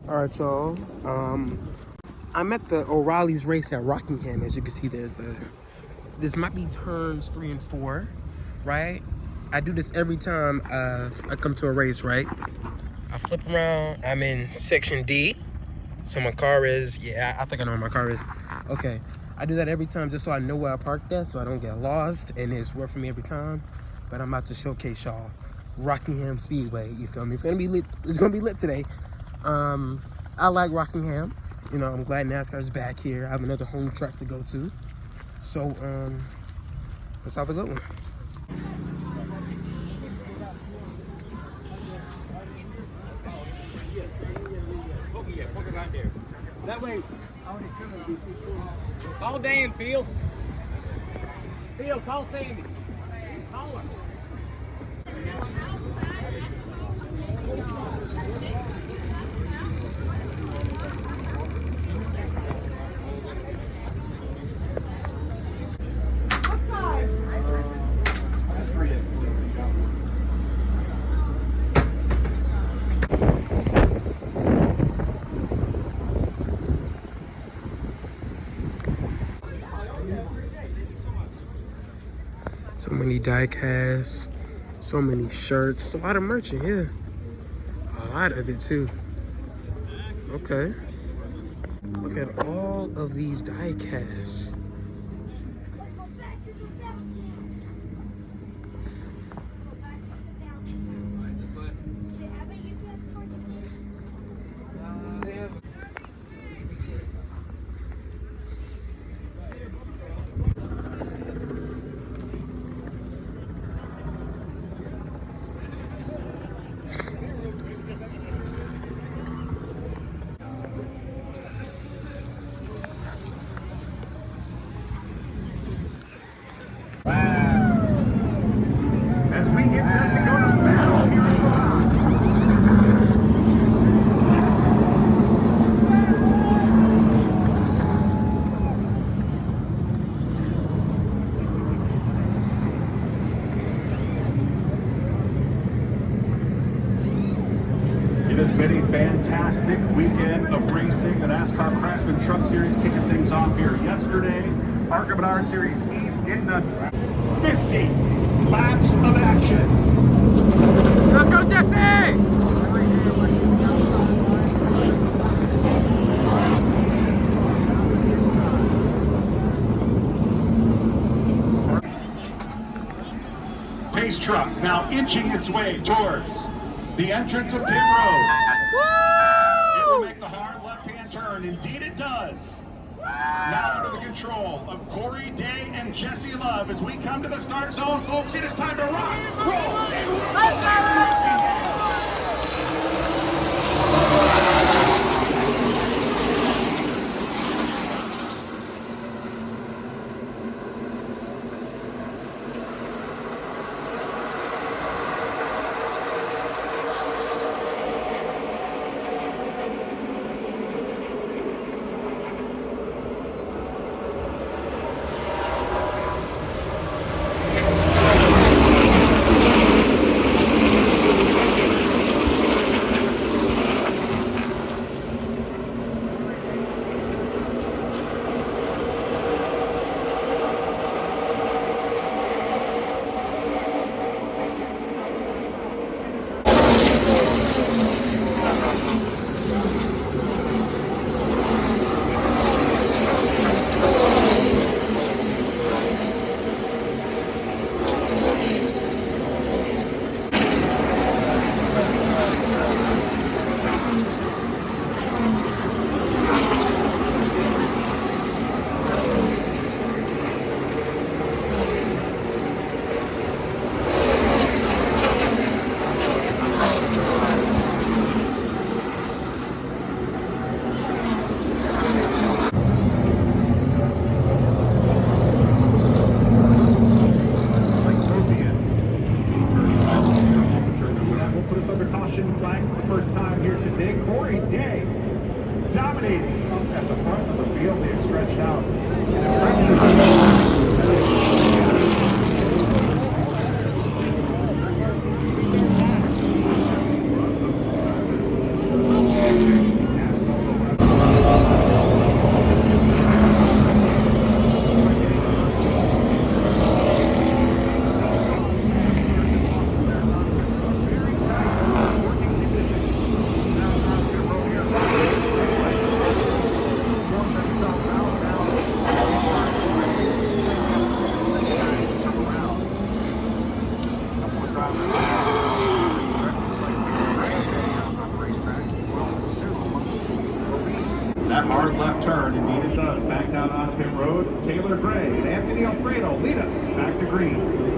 All right, y'all. I'm at the O'Reilly's race at Rockingham. As you can see, this might be turns 3 and 4, right? I do this every time I come to a race, right? I flip around. I'm in section D. So my car is, yeah, I think I know where my car is. Okay, I do that every time just so I know where I parked at, so I don't get lost, and it's worth for me every time. But I'm about to showcase y'all Rockingham Speedway. You feel me? It's gonna be lit. It's gonna be lit today. I like Rockingham. You know, I'm glad NASCAR's back here. I have another home track to go to. So let's have a good one. That way, call Dan, Field. Field, call Sandy. Call her. So many die casts, so many shirts, a lot of merch in here. A lot of it too. Okay. Look at all of these die casts. As we get set to go to battle here at the Rock. It has been a fantastic weekend of racing. The NASCAR Craftsman Truck Series kicking things off here yesterday. ARCA Menard Series East getting us 50 laps of action. Let's go, Jesse! Pace truck now inching its way towards the entrance of pit road. It will make the hard left-hand turn. Indeed it does. Now under the control of Corey Day and Jesse Love as we come to the start zone, folks. It is time to rock, roll, and roll. Dominating up at the front of the field, they have stretched out. An that hard left turn. Indeed it does. Back down on pit road. Taylor Gray and Anthony Alfredo lead us back to green.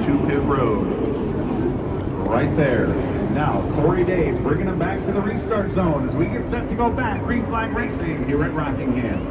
To pit road. Right there. Now, Corey Dave bringing him back to the restart zone as we get set to go back. Green flag racing here at Rockingham.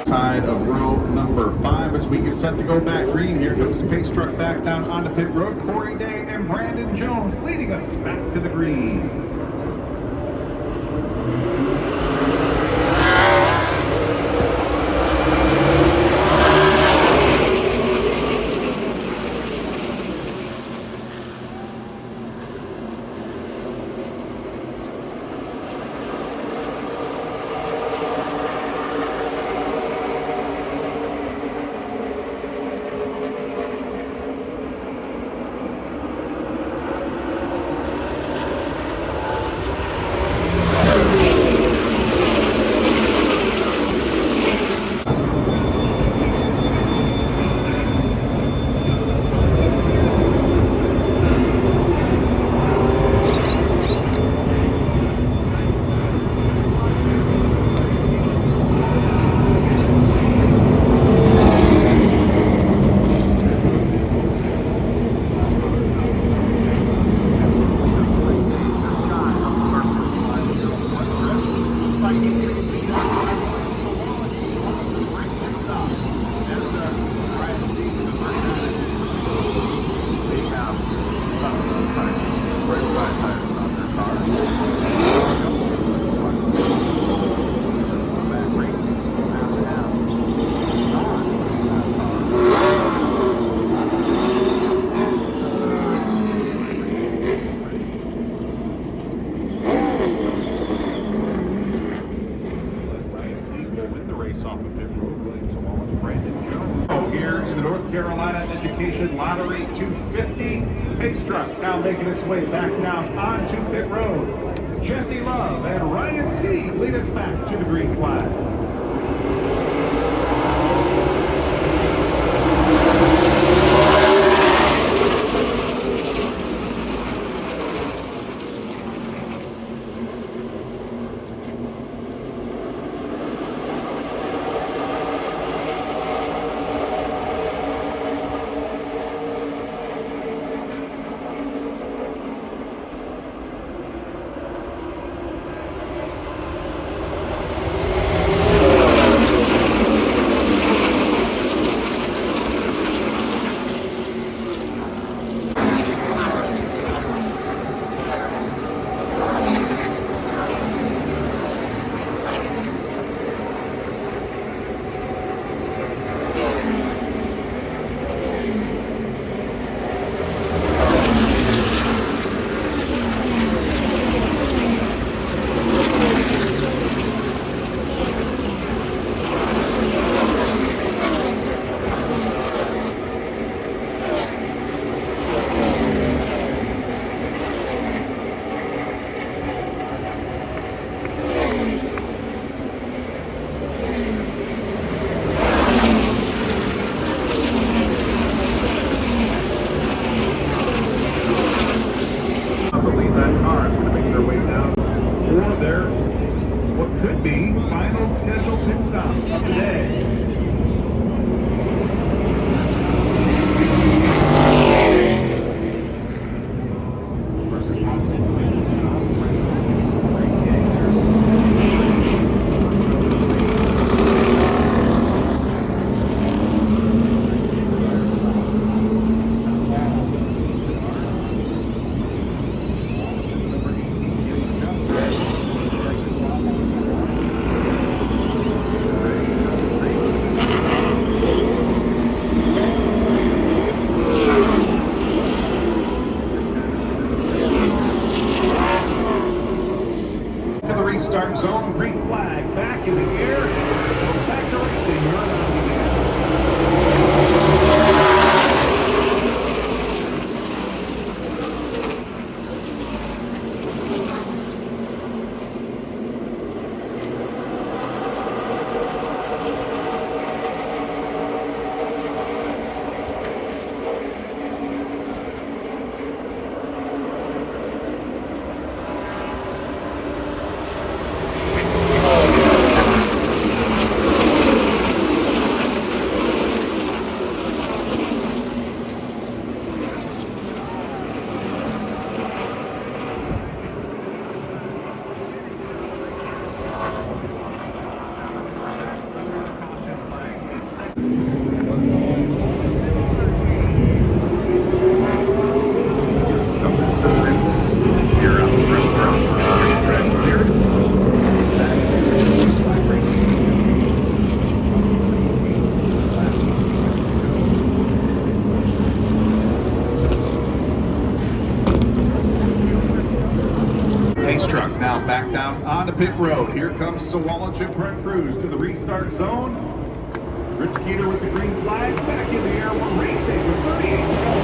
Side of row number 5 as we get set to go back green. Here comes the pace truck back down onto pit road. Corey Day and Brandon Jones leading us back to the green. Here in the North Carolina Education Lottery 250 pace truck now making its way back down onto pit road. Jesse Love and Ryan C lead us back to the green flag. for their what could be final scheduled pit stops of the day. Restart zone, green flag, back in the air, back to racing, you're on the air. Pace truck now back down onto pit road. Here comes Sawallich and Brett Cruz to the restart zone. Rich Keeter with the green flag, back in the air. We're racing with 38 to go.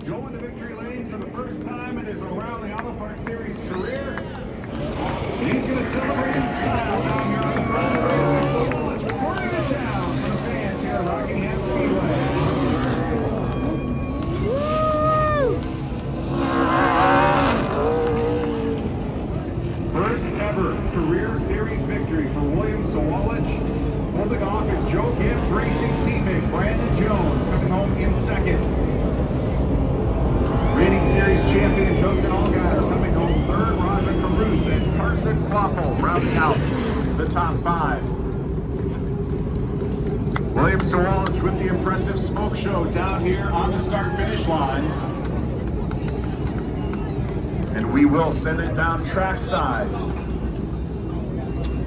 Going to victory lane for the first time in his O'Reilly Auto Parts Series career. He's going to celebrate in style down here on the first race. Holding off is Joe Gibbs Racing teammate Brandon Jones coming home in second. Reigning series champion Justin Allgaier coming home third. Raja Caruth and Carson Quaffle rounding out the top 5. William Sawalch with the impressive smoke show down here on the start-finish line. And we will send it down trackside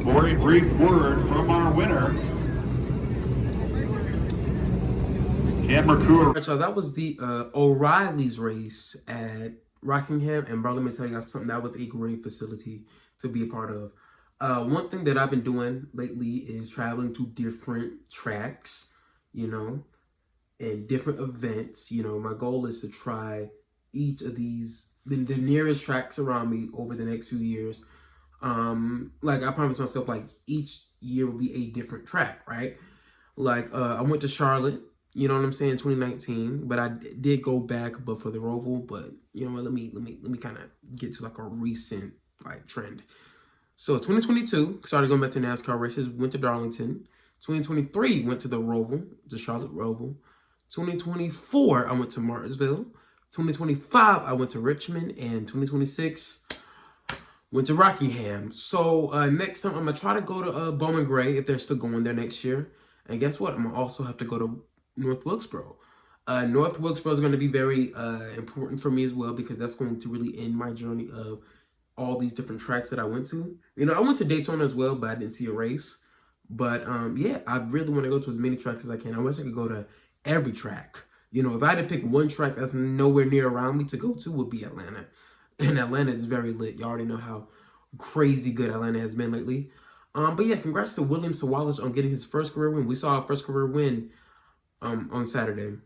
for a brief word from our winner. Cam McClure. Alright, so that was the O'Reilly's race at Rockingham, and bro, let me tell you something. That was a great facility to be a part of. One thing that I've been doing lately is traveling to different tracks, you know, and different events. You know, my goal is to try each of these, the nearest tracks around me over the next few years. Like I promised myself, like each year will be a different track, right? Like I went to Charlotte, you know what I'm saying, 2019, but I did go back, but for the Roval. But you know what? Let me kind of get to like a recent like trend. So 2022 started going back to NASCAR races. Went to Darlington. 2023 went to the Roval, the Charlotte Roval. 2024 I went to Martinsville. 2025 I went to Richmond, and 2026 went to Rockingham. So next time I'm gonna try to go to Bowman Gray if they're still going there next year. And guess what? I'm gonna also have to go to North Wilkesboro. North Wilkesboro is going to be very important for me as well, because that's going to really end my journey of all these different tracks that I went to. You know, I went to Daytona as well, but I didn't see a race. But yeah, I really want to go to as many tracks as I can. I wish I could go to every track. You know, if I had to pick one track that's nowhere near around me to go to, would be Atlanta. And Atlanta is very lit. You already know how crazy good Atlanta has been lately. But yeah, congrats to William Sawalch on getting his first career win. We saw our first career win on Saturday.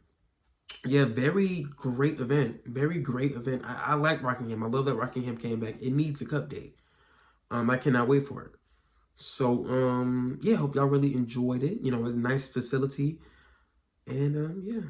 Yeah, very great event. Very great event. I like Rockingham. I love that Rockingham came back. It needs a cup day. I cannot wait for it. So, yeah, hope y'all really enjoyed it. You know, it was a nice facility. And, yeah.